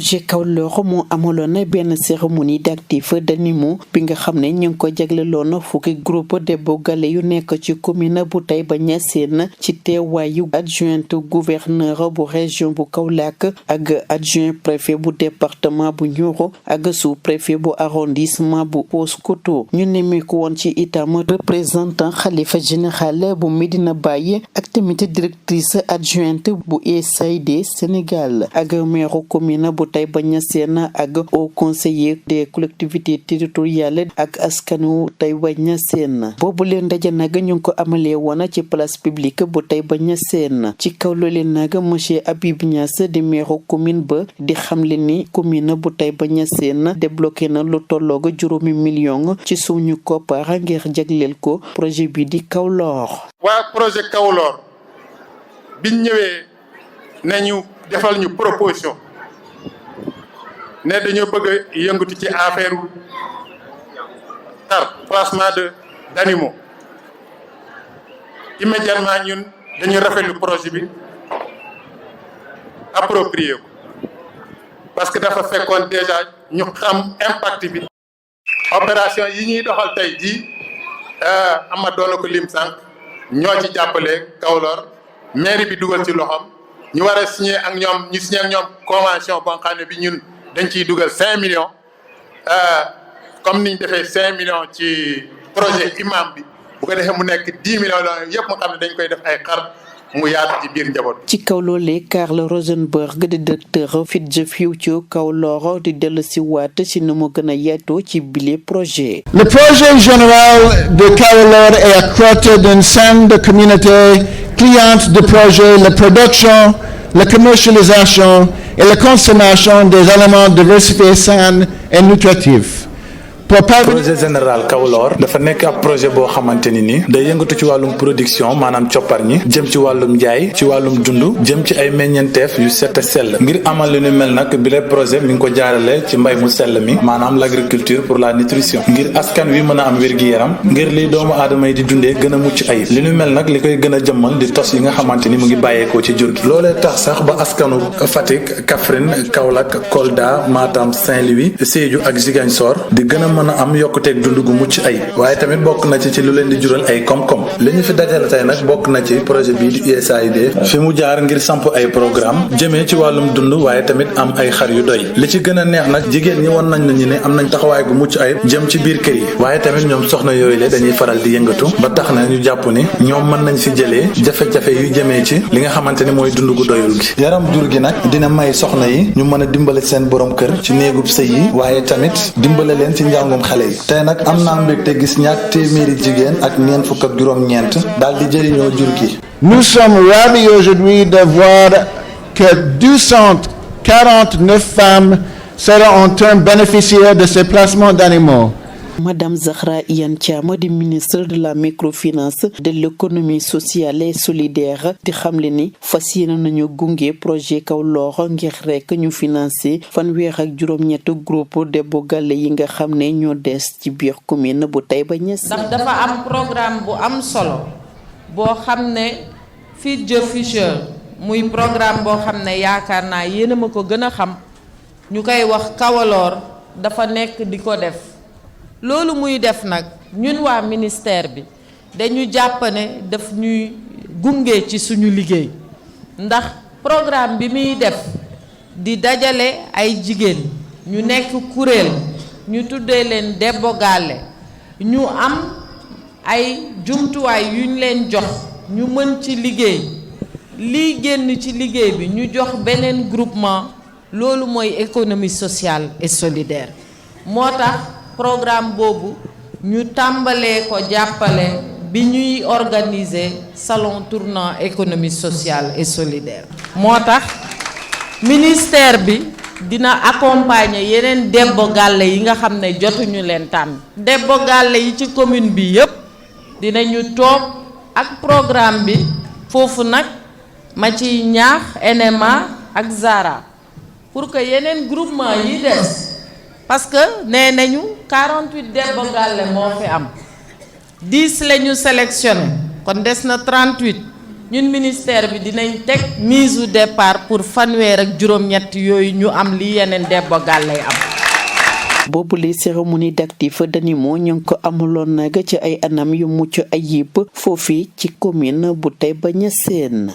projet Kawlor moo amaloon benn cérémonie d'actifs d'animaux bi nga xam ne ñu ngi ko jagleloon fukki groupe Debbo Galle yu nekk ci commune bu Taïba Niassène ci teewaayu adjointe gouverneur bu région bu Kaolack ak adjoint préfet bu département bu Nioro ak sous-préfet bu arrondissement bu Paoskoto ñu nemmeeku woon ci itam représentant xalifa général bu Medina Baye ak tamit directrice adjointe bu USAID Sénégal ak maire commune bu Taïba Niassène ak au conseiller des collectivités territoriales ak askanu Taïba Niassène boobu leen ndaje nag ñu ngi ko amalee woon ci place publique bu Taïba Niassène ci kaw loolu nag monsieur Habib Niass di maire commune ba di xamle ni commune bu Taïba Niassène débloqué na lu tolloog 5 millions ci suñu koppar ngir jagleel ko projet bi di Kawlor. waa projet Kawlor biñ ñëwee nañu defal ñu proposition ne dañoo bëgg a yëngatu ci affaire placement d'animaux immédiatement ñun dañu rafetlu projet bi approprié ko parce que dafa fekkoon déjà ñu xam impact bi opération yi ñuy doxal tey jii ama doona ko lim sànq ñoo ci jàppale Kawlor mairie bi dugal ci loxoom ñu war a signé ak ñoom convention boo xam ne bi ñun dañ ciy dugal 5 millions comme niñ defee 5 millions ci projet imam bi bu ko defee mu nekk 10 millions la yëpp mu xam ne dañ koy def ay xar mu yaatu ci biir njaboot. ci kaw loolee Karl Rosenberg di directeur Feed the Future Kawlor di dellusi waat ci nu mu gën a yaatoo ci bile projet. Le projet général de Kawlor est à côté d'une scène de communauté cliente du projet, la production, la commercialisation et la consommation des aliments diversifiés, sains et nutritifs. projet général Kawlor dafa nekk ab projet boo xamante ni day yëngatu ci wàllum production maanaam coppar ñi jëm ci wàllum njaay ci wàllum dund jëm ci ay meññeenteef yu set sell ngir amal lu ni mel nag bi le projet mi ngi ko jaarale ci mbay mu sell mi maanaam l'agriculture pour la nutrition ngir askan wi mën a am wér-gi-yaram ngir li doomu aadama yi di dundee gën a mucc ayib li ni mel nag li koy gën a jëmmal di tos yi nga xamante ni mu ngi bàyyeekoo ci jur gi loolee tax sax ba askanu Fatick Kaffrine Kaolack Kolda Matam Saint-Louis Sédhiou ak Ziguinchor di gën a mën a am yokkuteeg dund gu mucc ay waaye tamit bokk na ci lu leen di jural ay koom-koom li ñu fi dajale tey nag bokk na ci projet bii di USAID fi mu jaar ngir samp ay programme jëmee ci wàllum dund waaye tamit am ay xar yu doy li ci gën a neex nag jigéen ñi woon nañ ñu ne am nañ taxawaay gu mucc ay jëm ci biir kër yi waaye tamit ñoom soxna yooyu le dañuy faral di yëngatu ba tax na ñu jàpp ni ñoom mën nañ fi jëlee jafe-jafe yu jëmee ci li nga xamante ni mooy dund gu doyul gi yaram jur gi nag dina may soxna yi ñu mën a dimbale seen borom kër ci néegub sëy yi waaye tamit dimbale leen ci njàngum xale yi tey nag am naa mbégte gis ñaar téeméeri jigéen ak ñeent fukk ak juróom-ñeent daal di jëriñoo jur gi. Nous sommes ravis aujourd'hui de voir que 249 femmes seront en turn bénéficiaires de ces placements d'animaux. Madame Zahra Iyane Thiam di ministre de la microfinance de l'économie sociale et solidaire di xamle ni fas yéene nañu gunge projet Kawlor ngir rek ñu financé fanweer ak juróom-ñett groupe Debbo Galle yi nga xam ne ñoo des ci biir commune bu Taïba Niassène. ndax dafa am programme bu am solo boo xam ne Feed the Future muy programme boo xam ne yaakaar naa yéen a ma ko gën a xam ñu koy wax Kawlor dafa nekk di ko def. loolu muy def nag ñun waa ministère bi dañu jàpp ne daf ñuy gunge ci suñu liggéey ndax programme bi muy def di dajale ay jigéen ñu nekk kuréel ñu tuddee leen Debbo Galle ñu am ay jumtuwaay yuñ leen jox ñu mën ci liggéey lii génn ci liggéey bi ñu jox beneen groupement loolu mooy économie sociale et solidaire moo tax programme boobu ñu tàmbalee ko jàppale bi ñuy organiser salon tournant économie sociale et solidaire moo tax ministère bi dina accompagner yeneen Debbo Galle yi nga xam ne jotuñu leen tànn Debbo Galle yi ci commune bi yépp dinañu toog ak programme bi foofu nag ma ci ñaax NMA ak Zara pour que yeneen groupement yi des parce que nee nañu 48 Debbo Galle moo fi am 10 la ñu sélectionné kon des na 38 ñun ministère bi dinañ teg mise au départ pour fanweer ak juróom-ñett yooyu ñu am li yeneen Debbo Galley am. boobule cérémonie d'actif d'animaux ñu ngi ko amuloon nag ci ay anam yu mucc ayib foofii ci commune bu Taïba Niassène.